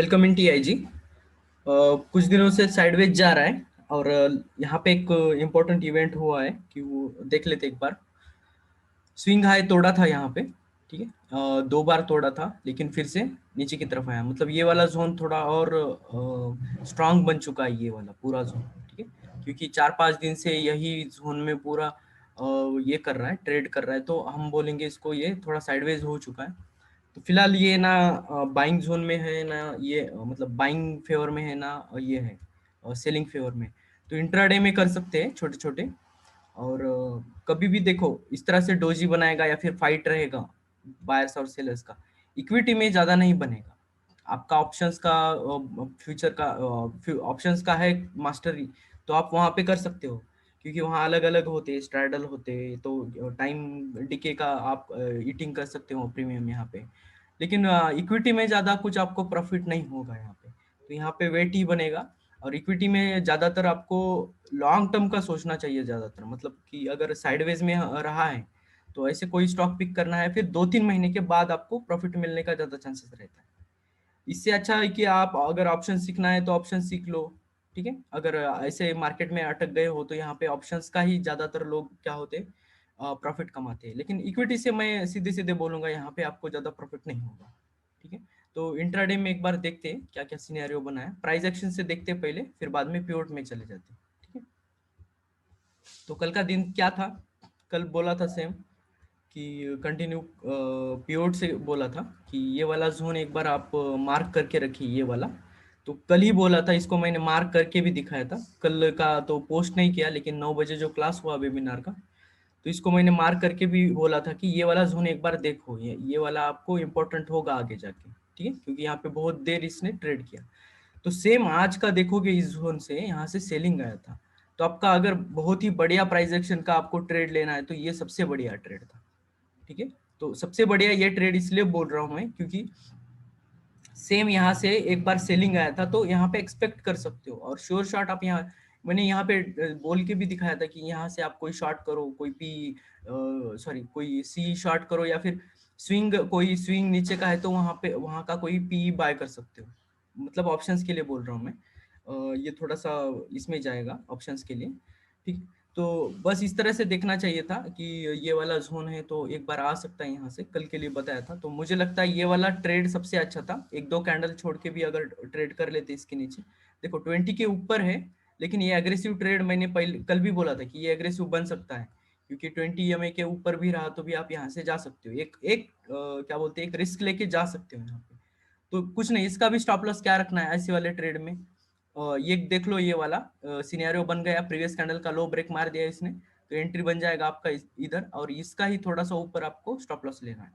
Welcome in TIG. कुछ दिनों से साइडवेज जा रहा है और यहाँ पे एक इम्पोर्टेंट इवेंट हुआ है कि वो देख लेते एक बार। स्विंग हाई तोड़ा था यहाँ पे, ठीक है। दो बार तोड़ा था लेकिन फिर से नीचे की तरफ आया, मतलब ये वाला जोन थोड़ा और स्ट्रांग बन चुका है, ये वाला पूरा जोन, ठीक है। क्योंकि 4-5 दिन से यही जोन में पूरा ये कर रहा है, ट्रेड कर रहा है, तो हम बोलेंगे इसको ये थोड़ा साइडवेज हो चुका है। तो फिलहाल ये ना बाइंग जोन में है ना, ये मतलब बाइंग फेवर में है ना, ये है सेलिंग फेवर में। तो इंट्राडे में कर सकते हैं छोटे छोटे। और कभी भी देखो इस तरह से डोजी बनाएगा या फिर फाइट रहेगा बायर्स और सेलर्स का, इक्विटी में ज्यादा नहीं बनेगा। आपका ऑप्शंस का फ्यूचर का ऑप्शंस का है मास्टरी, तो आप वहां पे कर सकते हो, क्योंकि वहाँ अलग अलग होते हैं, स्ट्रैडल होते हैं, तो टाइम डिके का आप ईटिंग कर सकते हो प्रीमियम यहाँ पे। लेकिन इक्विटी में ज्यादा कुछ आपको प्रॉफिट नहीं होगा यहाँ पे, तो यहाँ पे वेट ही बनेगा। और इक्विटी में ज्यादातर आपको लॉन्ग टर्म का सोचना चाहिए ज्यादातर, मतलब कि अगर साइडवेज में रहा है तो ऐसे कोई स्टॉक पिक करना है, फिर 2-3 महीने के बाद आपको प्रॉफिट मिलने का ज्यादा चांसेस रहता है। इससे अच्छा है कि आप अगर ऑप्शन सीखना है तो ऑप्शन सीख लो, ठीक है। अगर ऐसे मार्केट में अटक गए हो तो यहाँ पे ऑप्शंस का ही ज्यादातर लोग क्या होते प्रॉफिट कमाते हैं। लेकिन इक्विटी से मैं सीधे सीधे बोलूंगा यहाँ पे आपको ज्यादा प्रॉफिट नहीं होगा, ठीक है। तो इंट्राडे में एक बार देखते हैं क्या क्या सिनेरियो बना है, प्राइस एक्शन से देखते हैं पहले, फिर बाद में पिवट में चले जाते हैं, ठीक है। तो कल का दिन क्या था, कल बोला था सेम कि कंटिन्यू पिवट से बोला था कि ये वाला जोन एक बार आप मार्क करके रखिए, ये वाला। तो कल ही बोला था, इसको मैंने मार्क करके भी दिखाया था, कल का तो पोस्ट नहीं किया, लेकिन 9 बजे जो क्लास हुआ वेबिनार का, तो इसको मैंने मार्क करके भी बोला था कि ये वाला जोन एक बार देखो, ये वाला आपको इम्पोर्टेंट होगा आगे जाके, ठीक है, क्योंकि यहाँ पे बहुत देर इसने ट्रेड किया। तो सेम आज का देखोगे, इस जोन से यहाँ से सेलिंग आया था, तो आपका अगर बहुत ही बढ़िया प्राइस एक्शन का आपको ट्रेड लेना है तो ये सबसे बढ़िया ट्रेड था, ठीक है। तो सबसे बढ़िया ये ट्रेड इसलिए बोल रहा हूँ मैं, क्योंकि सेम यहाँ से एक बार सेलिंग आया था, तो यहाँ पे एक्सपेक्ट कर सकते हो। और श्योर शॉट आप यहाँ, मैंने यहाँ पे बोल के भी दिखाया था कि यहाँ से आप कोई शॉट करो, कोई पी सॉरी कोई सी शॉट करो, या फिर स्विंग, कोई स्विंग नीचे का है तो वहाँ पे वहाँ का कोई पी बाय कर सकते हो। मतलब ऑप्शंस के लिए बोल रहा हूँ मैं, ये थोड़ा सा इसमें जाएगा ऑप्शंस के लिए, ठीक। तो बस इस तरह से देखना चाहिए था कि ये वाला जोन है तो एक बार आ सकता है, यहाँ से कल के लिए बताया था। तो मुझे लगता है ये वाला ट्रेड सबसे अच्छा था, एक दो कैंडल छोड़ के भी अगर ट्रेड कर लेते इसके नीचे। देखो 20 के ऊपर है, लेकिन ये एग्रेसिव ट्रेड मैंने पहले कल भी बोला था कि ये एग्रेसिव बन सकता है, क्योंकि 20 EMA के ऊपर भी रहा तो भी आप यहाँ से जा सकते हो, एक एक क्या बोलते हैं, एक रिस्क लेके जा सकते हो यहाँ पे। तो कुछ नहीं, इसका भी स्टॉप लॉस क्या रखना है ऐसे वाले ट्रेड में। ये देख लो, ये वाला सिनेरियो बन गया, प्रीवियस कैंडल का लो ब्रेक मार दिया इसने, तो एंट्री बन जाएगा आपका इधर, और इसका ही थोड़ा सा ऊपर आपको स्टॉप लॉस लेना है।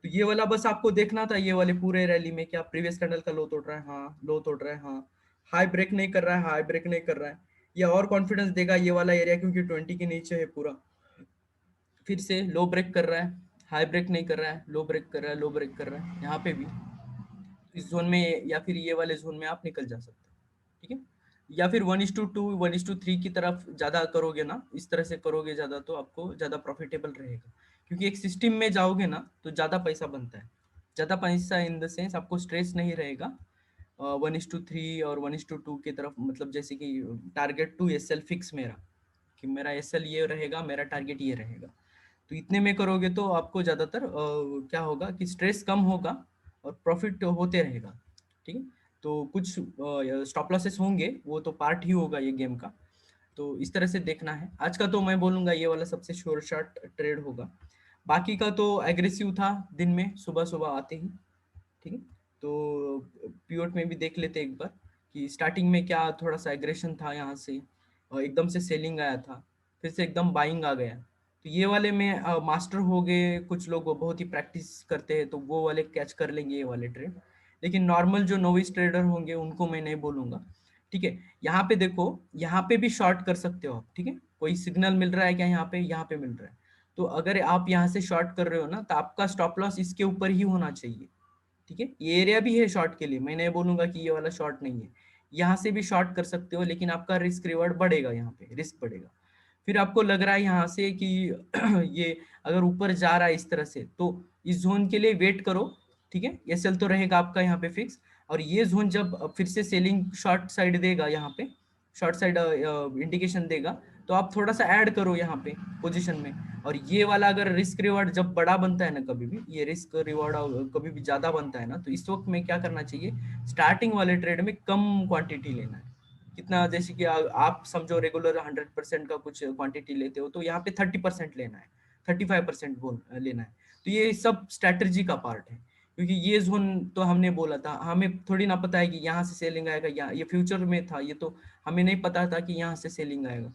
तो ये वाला बस आपको देखना था, ये वाले पूरे रैली में क्या प्रीवियस कैंडल का लो तोड़ रहा है, हाँ लो तोड़ रहा है, हाँ हाई ब्रेक नहीं कर रहा है, हाई ब्रेक नहीं कर रहा है, ये और कॉन्फिडेंस देगा ये वाला एरिया, क्योंकि 20 के नीचे है पूरा। फिर से लो ब्रेक कर रहा है, हाई ब्रेक नहीं कर रहा है, लो ब्रेक कर रहा है, लो ब्रेक कर रहा है, यहाँ पे भी इस जोन में या फिर ये वाले जोन में आप निकल जा सकते हो, ठीक है। या फिर 1:2 1:3 की तरफ ज्यादा करोगे ना, इस तरह से करोगे ज्यादा, तो आपको ज्यादा प्रॉफिटेबल रहेगा, क्योंकि एक सिस्टम में जाओगे ना तो ज्यादा पैसा बनता है, ज्यादा पैसा इन द सेंस आपको स्ट्रेस नहीं रहेगा। 1:3 और 1:2 की तरफ, मतलब जैसे कि target to S L fix मेरा, कि मेरा एस एल ये रहेगा, मेरा टारगेट ये रहेगा। तो इतने में करोगे तो आपको ज्यादातर क्या होगा कि स्ट्रेस कम होगा और प्रॉफिट होते रहेगा, ठीक है। तो कुछ स्टॉप लॉसेस होंगे, वो तो पार्ट ही होगा ये गेम का। तो इस तरह से देखना है, आज का तो मैं बोलूंगा ये वाला सबसे श्योर शॉट ट्रेड होगा। बाकी का तो एग्रेसिव था दिन में सुबह सुबह आते ही, ठीक है। तो पीओट में भी देख लेते एक बार कि स्टार्टिंग में क्या थोड़ा सा एग्रेशन था यहाँ से, और एकदम से सेलिंग आया था, फिर से एकदम बाइंग आ गया। तो ये वाले में मास्टर हो गए कुछ लोग, वो बहुत ही प्रैक्टिस करते हैं तो वो वाले कैच कर लेंगे ये वाले ट्रेड। लेकिन नॉर्मल जो नोविस ट्रेडर होंगे उनको मैं नहीं बोलूंगा, ठीक है। यहाँ पे देखो, यहाँ पे भी शॉर्ट कर सकते हो आप, ठीक है। कोई सिग्नल मिल रहा है क्या, यहाँ पे मिल रहा है। तो अगर आप यहाँ से शॉर्ट कर रहे हो ना, तो आपका स्टॉप लॉस इसके ऊपर ही होना चाहिए, ठीक है। ये एरिया भी है शॉर्ट के लिए, मैं नहीं बोलूंगा कि ये वाला शॉर्ट नहीं है, यहाँ से भी शॉर्ट कर सकते हो, लेकिन आपका रिस्क रिवॉर्ड बढ़ेगा, यहाँ पे रिस्क बढ़ेगा। फिर आपको लग रहा है यहाँ से कि ये अगर ऊपर जा रहा है इस तरह से, तो इस जोन के लिए वेट करो, ठीक है। एसएल तो रहेगा आपका यहाँ पे फिक्स, और ये जोन जब फिर से सेलिंग शॉर्ट साइड देगा, यहाँ पे शॉर्ट साइड इंडिकेशन देगा, तो आप थोड़ा सा ऐड करो यहाँ पे पोजीशन में। और ये वाला अगर रिस्क रिवॉर्ड जब बड़ा बनता है ना, कभी भी ये रिस्क रिवॉर्ड कभी भी ज्यादा बनता है ना, तो इस वक्त में क्या करना चाहिए, स्टार्टिंग वाले ट्रेड में कम क्वांटिटी लेना है। कितना, जैसे कि आप समझो रेगुलर 100% का कुछ क्वांटिटी लेते हो, तो यहाँ पे 30% लेना है, 35% लेना है। तो ये सब स्ट्रैटेजी का पार्ट है, क्योंकि ये जोन तो हमने बोला था, हमें थोड़ी ना पता है कि यहाँ से सेलिंग आएगा, या ये फ्यूचर में था, ये तो हमें नहीं पता था कि यहाँ से सेलिंग आएगा।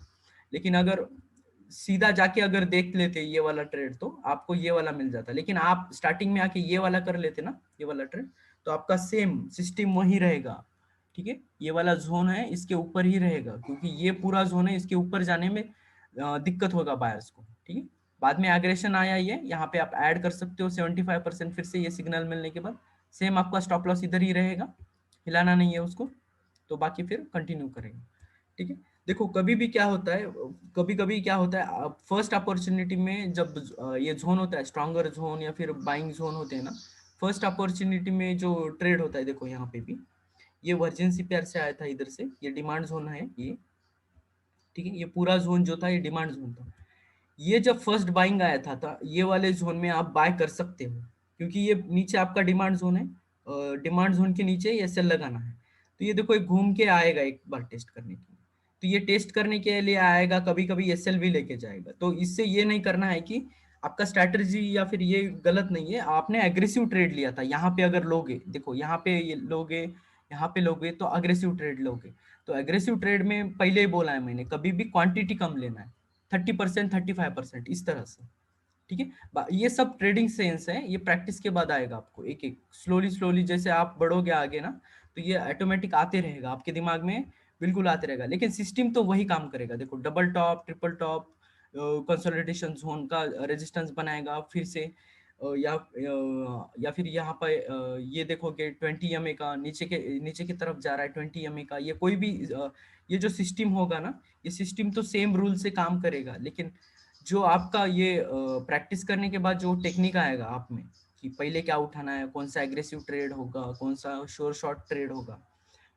लेकिन अगर सीधा जाके अगर देख लेते ये वाला ट्रेड, तो आपको ये वाला मिल जाता। लेकिन आप स्टार्टिंग में आके ये वाला कर लेते ना, ये वाला ट्रेड, तो आपका सेम सिस्टम वही रहेगा। ठीक है, ये वाला जोन है इसके ऊपर ही रहेगा, क्योंकि ये पूरा जोन है, इसके ऊपर जाने में दिक्कत होगा बायर्स को। ठीक है, बाद में एग्रेशन आया, ये यहाँ पे आप ऐड कर सकते हो 75% फिर से ये सिग्नल मिलने के बाद। सेम आपका स्टॉप लॉस इधर ही रहेगा, हिलाना नहीं है उसको, तो बाकी फिर कंटिन्यू करेंगे। ठीक है, देखो कभी भी क्या होता है, कभी कभी क्या होता है, फर्स्ट अपॉर्चुनिटी में जब ये जोन होता है, स्ट्रॉन्गर जोन या फिर बाइंग जोन होते हैं ना, फर्स्ट अपॉर्चुनिटी में जो ट्रेड होता है, देखो यहाँ पे भी ये वर्जेंसी पेयर से आया था इधर से, ये डिमांड जोन है ये। ठीक है, ये पूरा जोन जो था ये डिमांड जोन था। ये जब फर्स्ट बाइंग आया था ये वाले जोन में आप बाय कर सकते हो, क्योंकि ये नीचे आपका डिमांड जोन है, डिमांड जोन के नीचे ये सेल लगाना है। तो ये देखो, एक घूम के आएगा एक बार टेस्ट करने के लिए, तो ये टेस्ट करने के लिए आएगा, कभी कभी एसएल भी लेके जाएगा। तो इससे ये नहीं करना है कि आपका स्ट्रैटेजी या फिर ये गलत नहीं है, आपने एग्रेसिव ट्रेड लिया था। यहाँ पे अगर लोगे, देखो यहाँ पे ये लोगे, यहाँ पे लोगे तो अग्रेसिव ट्रेड लोगे। तो एग्रेसिव ट्रेड में पहले ही बोला है मैंने, कभी भी क्वांटिटी कम लेना है, 30%, 35% इस तरह से। ठीक है, ये सब ट्रेडिंग सेंस है, ये प्रैक्टिस के बाद आएगा आपको, एक एक स्लोली स्लोली जैसे आप बढ़ोगे आगे ना, तो ये ऑटोमेटिक आते रहेगा आपके दिमाग में, बिल्कुल आते रहेगा। लेकिन सिस्टम तो वही काम करेगा, देखो double top, triple top, consolidation zone का रेजिस्टेंस बनाएगा फिर से, या फिर यहाँ पर ये देखोगे 20 MA का नीचे की तरफ जा रहा है, 20 MA का, ये कोई भी ये जो सिस्टम होगा ना, ये सिस्टम तो सेम रूल से काम करेगा। लेकिन जो आपका ये प्रैक्टिस करने के बाद जो टेक्निक आएगा आप में, कि पहले क्या उठाना है, कौन सा एग्रेसिव ट्रेड होगा, कौन सा श्योर शॉर्ट ट्रेड होगा,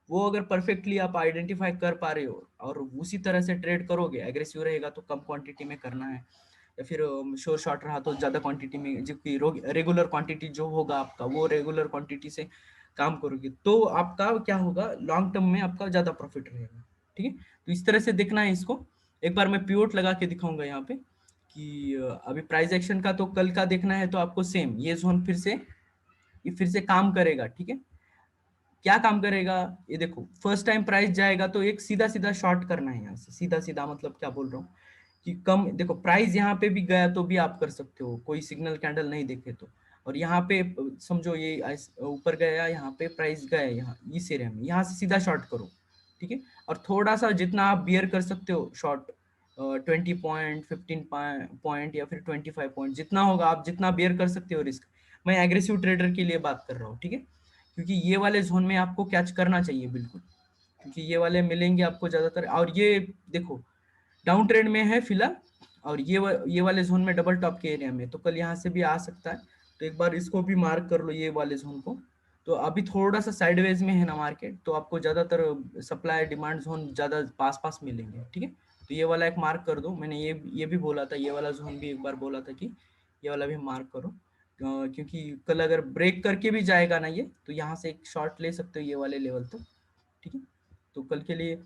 वो अगर परफेक्टली आप आइडेंटिफाई कर पा रहे हो और उसी तरह से ट्रेड करोगे, एग्रेसिव रहेगा तो कम क्वांटिटी में करना है, या फिर श्योर शॉर्ट रहा तो ज्यादा क्वांटिटी में, जबकि रेगुलर क्वांटिटी जो होगा आपका, वो रेगुलर क्वांटिटी से काम करोगे, तो आपका क्या होगा, लॉन्ग टर्म में आपका ज्यादा प्रॉफिट रहेगा। ठीक है, तो इस तरह से देखना है इसको। एक बार मैं पिवोट लगा के दिखाऊंगा यहाँ पे, कि अभी प्राइस एक्शन का तो कल का देखना है, तो आपको सेम ये जोन फिर से काम करेगा। ठीक है, क्या काम करेगा, ये देखो फर्स्ट टाइम प्राइस जाएगा तो एक सीधा सीधा शॉर्ट करना है, यहाँ से सीधा सीधा, मतलब क्या बोल रहा हूँ कि कम, देखो प्राइस यहाँ पे भी गया तो भी आप कर सकते हो, कोई सिग्नल कैंडल नहीं देखे तो। और यहाँ पे समझो ये ऊपर गया, यहाँ पे प्राइस गया, यहाँ इस एरिया में, यहाँ से सीधा शॉर्ट करो। ठीक है, और थोड़ा सा जितना आप बियर कर सकते हो शॉर्ट, 20 पॉइंट, 15 पॉइंट या फिर 25 पॉइंट, जितना होगा आप जितना बियर कर सकते हो रिस्क। मैं एग्रेसिव ट्रेडर के लिए बात कर रहा हूँ। ठीक है, क्योंकि ये वाले जोन में आपको कैच करना चाहिए बिल्कुल, क्योंकि ये वाले मिलेंगे आपको ज्यादातर। और ये देखो डाउन ट्रेंड में है फिलहाल, और ये वाले जोन में डबल टॉप के एरिया में, तो कल यहाँ से भी आ सकता है। तो एक बार इसको भी मार्क कर लो, ये वाले जोन को। तो अभी थोड़ा सा साइडवेज में है ना मार्केट, तो आपको ज्यादातर सप्लाई डिमांड जोन ज्यादा पास पास मिलेंगे। ठीक है, तो ये वाला एक मार्क कर दो, मैंने ये भी बोला था, ये वाला जोन भी एक बार बोला था कि ये वाला भी मार्क करो, क्योंकि कल अगर ब्रेक करके भी जाएगा ना ये, तो यहाँ से एक शॉर्ट ले सकते हो ये वाले लेवल तक। ठीक है, तो कल के लिए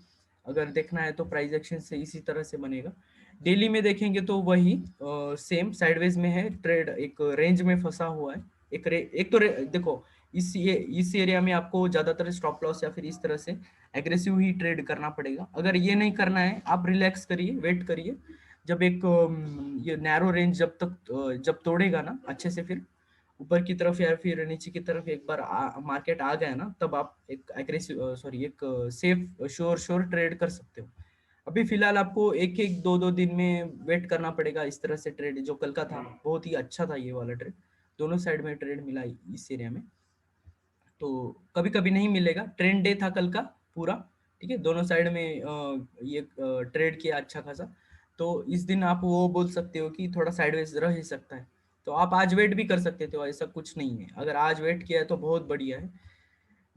अगर देखना है तो प्राइस एक्शन से इसी तरह से बनेगा। डेली में देखेंगे तो वही सेम साइडवेज में है ट्रेड, एक रेंज में फंसा हुआ है। एक तो देखो इस एरिया में आपको ज्यादातर स्टॉप लॉस या फिर इस तरह से एग्रेसिव ही ट्रेड करना पड़ेगा। अगर ये नहीं करना है, आप रिलैक्स करिए, वेट करिए, जब एक ये नैरो रेंज जब तोड़ेगा ना अच्छे से, फिर ऊपर की तरफ या फिर नीचे की तरफ एक बार मार्केट आ गया ना, तब आप एक एग्रेसिव सॉरी एक सेफ श्योर ट्रेड कर सकते हो। अभी फिलहाल आपको एक एक दो दो दिन में वेट करना पड़ेगा इस तरह से। ट्रेड जो कल का था बहुत ही अच्छा था ये वाला ट्रेड, दोनों साइड में ट्रेड मिला इस एरिया में। तो कभी कभी नहीं मिलेगा, ट्रेंड डे था कल का पूरा। ठीक है, दोनों साइड में ये ट्रेड किया अच्छा खासा। तो इस दिन आप वो बोल सकते हो कि थोड़ा साइडवेज रह ही सकता है। तो आप आज वेट भी कर सकते थे, ऐसा कुछ नहीं है, अगर आज वेट किया है तो बहुत बढ़िया है।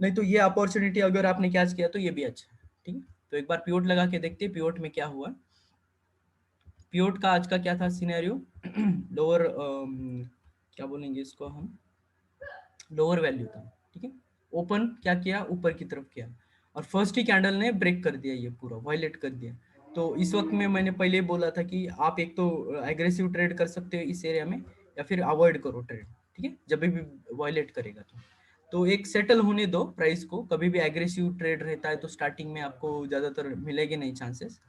नहीं तो ये अपॉर्चुनिटी अगर आपने कैच किया तो ये भी अच्छा है, ठीक है। तो एक बार पीओट लगा के देखते हैं पीओट में क्या हुआ। पीओट का आज का क्या था सिनेरियो, लोअर क्या बोलेंगे इसको हम, लोअर वैल्यू था, ठीक है। ओपन क्या किया, ऊपर की तरफ किया, और फर्स्ट ही कैंडल ने ब्रेक कर दिया, ये पूरा वायलेट कर दिया। तो इस वक्त में मैंने पहले बोला था कि आप एक तो एग्रेसिव ट्रेड कर सकते हो इस एरिया में, या फिर अवॉइड करो ट्रेड, ठीक है, जब भी वायलेट करेगा तो एक सेटल होने दो प्राइस को। कभी भी एग्रेसिव ट्रेड रहता है तो स्टार्टिंग में आपको ज्यादातर मिलेगी नहीं चांसेस,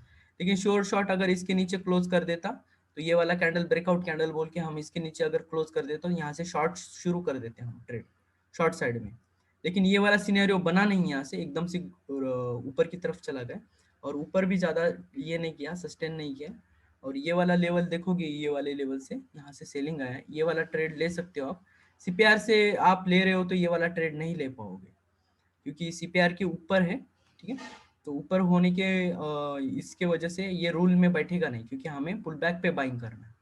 लेकिन श्योर शॉट अगर इसके नीचे क्लोज कर देता, तो ये वाला कैंडल ब्रेकआउट कैंडल बोल के हम इसके नीचे अगर क्लोज कर देते तो यहाँ से शॉर्ट शुरू कर देते हैं हम ट्रेड शॉर्ट साइड में। लेकिन ये वाला सिनेरियो बना नहीं, यहाँ से एकदम से ऊपर की तरफ चला गया, और ऊपर भी ज्यादा ये नहीं किया, सस्टेन नहीं किया। और ये वाला लेवल देखोगे, ये वाले लेवल से यहाँ से सेलिंग आया है, ये वाला ट्रेड ले सकते हो आप। सीपीआर से आप ले रहे हो तो ये वाला ट्रेड नहीं ले पाओगे, क्योंकि सीपीआर के ऊपर है, ठीक है। तो ऊपर होने के इसके वजह से ये रूल में बैठेगा नहीं, क्योंकि हमें पुल बैक पे बाइंग करना है।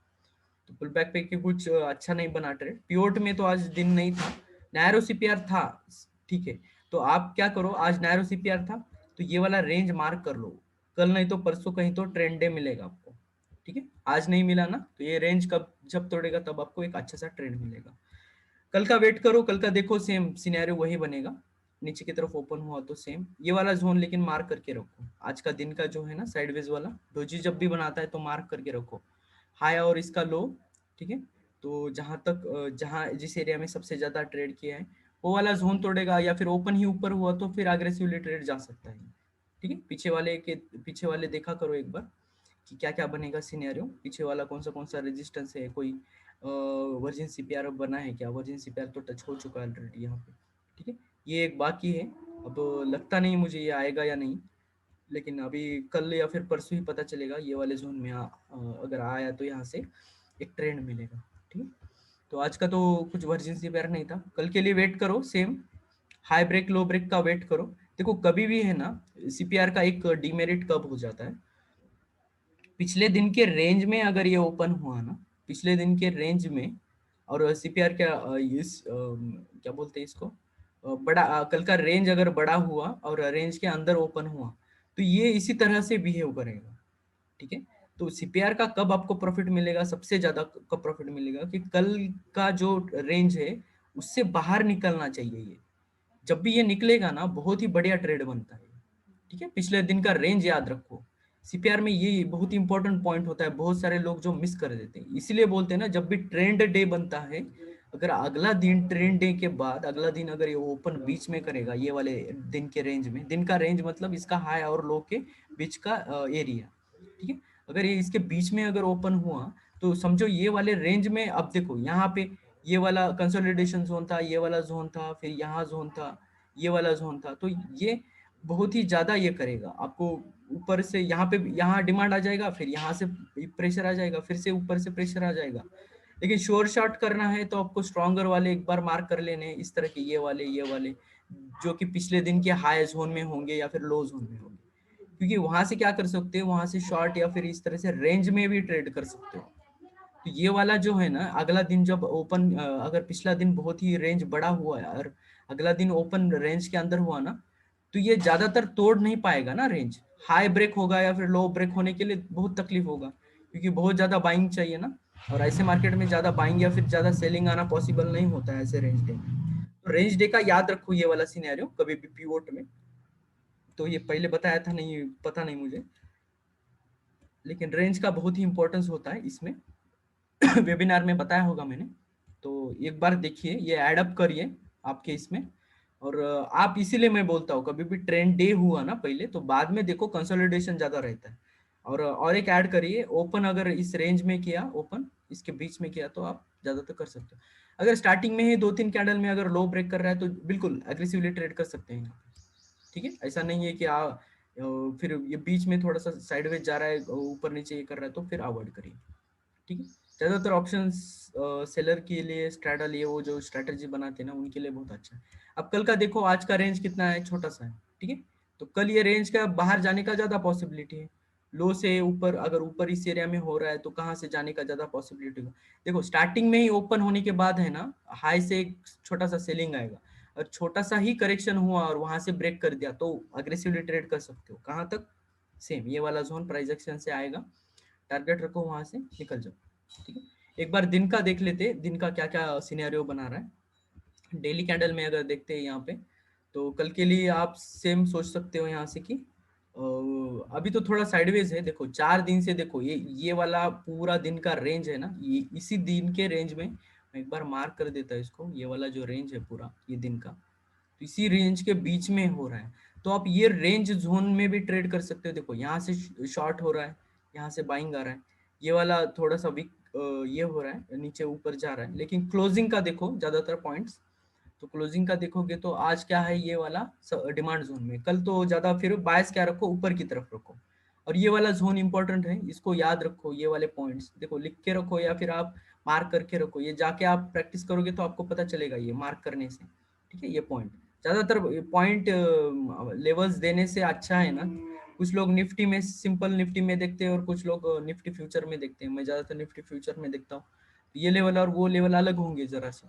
तो पुल बैक पे के कुछ अच्छा नहीं बना ट्रेड। पिवोट में तो आज दिन नहीं था, नैरो सीपीआर था, ठीक है। तो आप क्या करो, आज नैरो सीपीआर था तो ये वाला रेंज मार्क कर लो, कल नहीं तो परसों कहीं तो ट्रेंड डे मिलेगा आपको, ठीक है। आज नहीं मिला ना, तो ये रेंज कब जब तोड़ेगा तब आपको एक अच्छा सा ट्रेंड मिलेगा। कल का वेट करो, कल का देखो, सेम सिनेरियो वही बनेगा, नीचे की तरफ ओपन हुआ तो सेम ये वाला जोन, लेकिन मार्क करके रखो। आज का दिन का जो है ना साइडवेज वाला डोजी जब भी बनाता है तो मार्क करके रखो, हाई और इसका लो, ठीक है। तो जहां तक जहां जिस एरिया में सबसे ज्यादा ट्रेड किया है वो वाला जोन तोड़ेगा, या फिर ओपन ही ऊपर हुआ तो फिर अग्रेसिवली ट्रेड जा सकता है, ठीक है। पीछे वाले देखा करो एक बार कि क्या क्या बनेगा सिनेरियो, पीछे वाला कौन सा रेजिस्टेंस है, कोई वर्जिन सीपीआर बना है क्या, वर्जिन सीपीआर तो टच हो चुका है ऑलरेडी यहाँ पे, ठीक है। ये एक बाकी है, अब लगता नहीं मुझे ये आएगा या नहीं, लेकिन अभी कल या फिर परसों ही पता चलेगा। ये वाले जोन में अगर आया तो यहाँ से एक ट्रेंड मिलेगा, ठीक है। तो आज का तो कुछ वर्जिन सीपीआर नहीं था, कल के लिए वेट करो, सेम हाई ब्रेक लो ब्रेक का वेट करो। देखो कभी भी है ना, सीपीआर का एक डिमेरिट कब हो जाता है, पिछले दिन के रेंज में अगर ये ओपन हुआ ना, पिछले दिन के रेंज में, और सीपीआर क्या क्या बोलते हैं इसको, बड़ा कल का रेंज अगर बड़ा हुआ और रेंज के अंदर ओपन हुआ तो ये इसी तरह से बिहेव करेगा, ठीक है। तो सीपीआर का कब आपको प्रॉफिट मिलेगा, सबसे ज्यादा कब प्रॉफिट मिलेगा कि कल का जो रेंज है उससे बाहर निकलना चाहिए ये, जब भी ये निकलेगा ना बहुत ही बढ़िया ट्रेड बनता है, ठीक है। पिछले दिन का रेंज याद रखो, सीपीआर में ये बहुत ही इंपॉर्टेंट पॉइंट होता है, बहुत सारे लोग जो मिस कर देते हैं, इसीलिए बोलते हैं ना जब भी ट्रेंड डे बनता है, अगर अगला दिन ट्रेंड डे के बाद अगला दिन अगर ये ओपन बीच में करेगा, ये वाले दिन के रेंज में, दिन का रेंज मतलब इसका हाई और लो के बीच का एरिया, ठीक है। अगर ये इसके बीच में अगर ओपन हुआ तो समझो ये वाले रेंज में, अब देखो यहाँ पे ये वाला कंसोलिडेशन जोन था, ये वाला जोन था, फिर यहाँ जोन था, ये वाला जोन था, तो ये बहुत ही ज्यादा ये करेगा आपको, ऊपर से यहाँ पे यहाँ डिमांड आ जाएगा, फिर यहाँ से प्रेशर आ जाएगा, फिर से ऊपर से प्रेशर आ जाएगा। लेकिन श्योर शॉट करना है तो आपको स्ट्रॉन्गर वाले एक बार मार्क कर लेने, इस तरह के ये वाले जो कि पिछले दिन के हाई जोन में होंगे या फिर लो जोन में होंगे, क्योंकि वहां से क्या कर सकते हो, वहां से शॉर्ट या फिर इस तरह से रेंज में भी ट्रेड कर सकते हो। तो ये वाला जो है ना, अगला दिन जब ओपन, अगर पिछला दिन बहुत ही रेंज बड़ा हुआ है और अगला दिन ओपन रेंज के अंदर हुआ ना, तो ये ज्यादातर तोड़ नहीं पाएगा ना रेंज, हाई ब्रेक होगा या फिर लो ब्रेक होने के लिए बहुत तकलीफ होगा, क्योंकि बहुत ज्यादा बाइंग चाहिए ना, और ऐसे मार्केट में ज्यादा बाइंग या फिर ज्यादा सेलिंग आना पॉसिबल नहीं होता है ऐसे रेंज डे में। तो रेंज डे का याद रखो ये वाला सिनेरियो कभी भी पीवोट में, तो ये पहले बताया था, नहीं पता नहीं मुझे, लेकिन रेंज का बहुत ही इंपॉर्टेंस होता है इसमें। वेबिनार में बताया होगा मैंने, तो एक बार देखिए, ये ऐड अप करिए आपके इसमें। और आप इसीलिए मैं बोलता हूँ कभी भी ट्रेंड डे हुआ ना पहले, तो बाद में देखो कंसोलिडेशन ज्यादा रहता है। और एक ऐड करिए, ओपन अगर इस रेंज में किया, ओपन इसके बीच में किया तो आप ज्यादातर कर सकते हो। अगर स्टार्टिंग में ही 2-3 कैंडल में अगर लो ब्रेक कर रहा है तो बिल्कुल एग्रेसिवली ट्रेड कर सकते हैं यहाँ पे, ठीक है। ऐसा नहीं है कि फिर ये बीच में थोड़ा सा साइडवेज जा रहा है, ऊपर नीचे ये कर रहा है तो फिर अवॉइड करिए, ठीक है। ज्यादातर ऑप्शंस सेलर के लिए स्ट्रैटल, ये वो जो स्ट्रैटेजी बनाते हैं ना उनके लिए बहुत अच्छा है। अब कल का देखो, आज का रेंज कितना है, छोटा सा है, ठीक है। तो कल ये रेंज का बाहर जाने का ज्यादा पॉसिबिलिटी है, लो से ऊपर, अगर ऊपर इस एरिया में हो रहा है तो कहाँ से जाने का ज्यादा पॉसिबिलिटी होगा। देखो स्टार्टिंग में ही ओपन होने के बाद है ना, हाई से एक छोटा सा सेलिंग आएगा, और छोटा सा ही करेक्शन हुआ और वहां से ब्रेक कर दिया तो अग्रेसिवली ट्रेड कर सकते हो। कहाँ तक? सेम ये वाला जोन प्राइस एक्शन से आएगा, टारगेट रखो, वहां से निकल जाओ। ठीक है, एक बार दिन का देख लेते, दिन का क्या क्या सिनेरियो बना रहा है। डेली कैंडल में अगर देखते हैं यहाँ पे, तो कल के लिए आप सेम सोच सकते हो यहाँ से कि अभी तो थोड़ा साइडवेज है। देखो 4 दिन से देखो, ये वाला पूरा दिन का रेंज है ना, ये इसी दिन के रेंज में, मैं एक बार मार्क कर देता है इसको, ये वाला जो रेंज है पूरा ये दिन का, तो इसी रेंज के बीच में हो रहा है। तो आप ये रेंज जोन में भी ट्रेड कर सकते हो। देखो यहाँ से शॉर्ट हो रहा है, यहाँ से बाइंग आ रहा है, ये वाला थोड़ा सा वीक ये हो रहा है, नीचे ऊपर जा रहा है, लेकिन क्लोजिंग का देखो ज्यादातर पॉइंट्स, तो क्लोजिंग का देखोगे तो आज क्या है, ये वाला डिमांड जोन में। कल तो ज्यादा फिर बायस क्या रखो, ऊपर की तरफ रखो। और ये वाला जोन इंपॉर्टेंट है, इसको याद रखो, ये वाले पॉइंट्स देखो लिख के रखो या फिर आप मार्क करके रखो, ये जाके आप प्रैक्टिस करोगे तो आपको पता चलेगा ये मार्क करने से। ठीक है, ये पॉइंट ज्यादातर पॉइंट लेवल्स देने से अच्छा है ना। कुछ लोग निफ्टी में, सिंपल निफ्टी में देखते हैं और कुछ लोग निफ्टी फ्यूचर में देखते हैं, मैं ज्यादातर निफ्टी फ्यूचर में देखता हूँ। ये लेवल और वो लेवल अलग होंगे जरा से,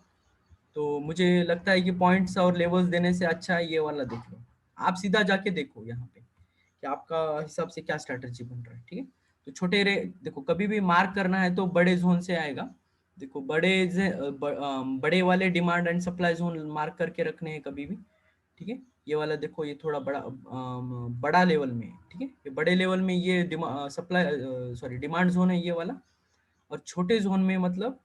तो मुझे लगता है कि पॉइंट्स और लेवल्स देने से अच्छा है ये वाला देख लो। आप सीधा जाके देखो यहाँ पे कि आपका हिसाब से क्या स्ट्रैटेजी बन रहा है। ठीक है, तो छोटे रे देखो, कभी भी मार्क करना है तो बड़े जोन से आएगा। देखो बड़े वाले demand and supply zone mark करके रखने हैं कभी भी। ठीक है, ये वाला देखो, ये थोड़ा बड़ा लेवल में है। ठीक है, ये बड़े लेवल में ये सप्लाई सॉरी डिमांड जोन है ये वाला। और छोटे जोन में मतलब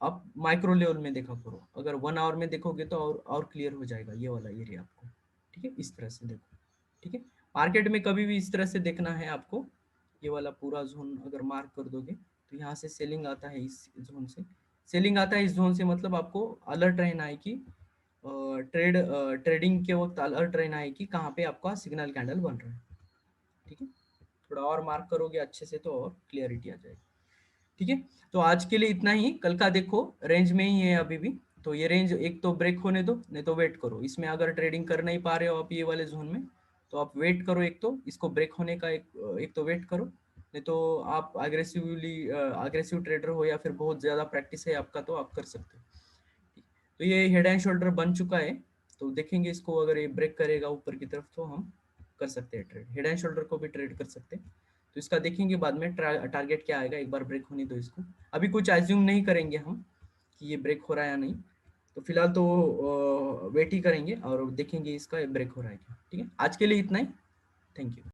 आप माइक्रो लेवल में देखा करो, अगर 1 आवर में देखोगे तो और क्लियर हो जाएगा ये वाला एरिया आपको। ठीक है, इस तरह से देखो। ठीक है, मार्केट में कभी भी इस तरह से देखना है आपको। ये वाला पूरा जोन अगर मार्क कर दोगे तो यहाँ से सेलिंग आता है, इस जोन से सेलिंग आता है, इस जोन से मतलब आपको अलर्ट रहना है कि ट्रेडिंग के वक्त अलर्ट रहना है कि कहाँ पे आपका सिग्नल कैंडल बन रहा है। ठीक है, थोड़ा और मार्क करोगे अच्छे से तो और क्लियरिटी आ जाएगी। ठीक है, तो आज के लिए इतना ही, कल का देखो रेंज में ही है अभी भी, तो ये रेंज एक तो ब्रेक होने दो, नहीं तो वेट करो। इसमें अगर ट्रेडिंग कर नहीं पा रहे हो आप ये वाले जोन में, तो आप वेट करो, एक तो इसको ब्रेक होने का एक तो वेट करो, नहीं तो आप अग्रेसिव ट्रेडर हो या फिर बहुत ज्यादा प्रैक्टिस है आपका तो आप कर सकते हो। तो ये हेड एंड शोल्डर बन चुका है, तो देखेंगे इसको, अगर ये ब्रेक करेगा ऊपर की तरफ तो हम कर सकते हैं ट्रेड, हेड एंड शोल्डर को भी ट्रेड कर सकते हैं। तो इसका देखेंगे बाद में टारगेट क्या आएगा, एक बार ब्रेक होने दो इसको। अभी कुछ एज्यूम नहीं करेंगे हम कि ये ब्रेक हो रहा है या नहीं, तो फिलहाल तो वेट ही करेंगे और देखेंगे इसका ब्रेक हो रहा है क्या। ठीक है, आज के लिए इतना ही, थैंक यू।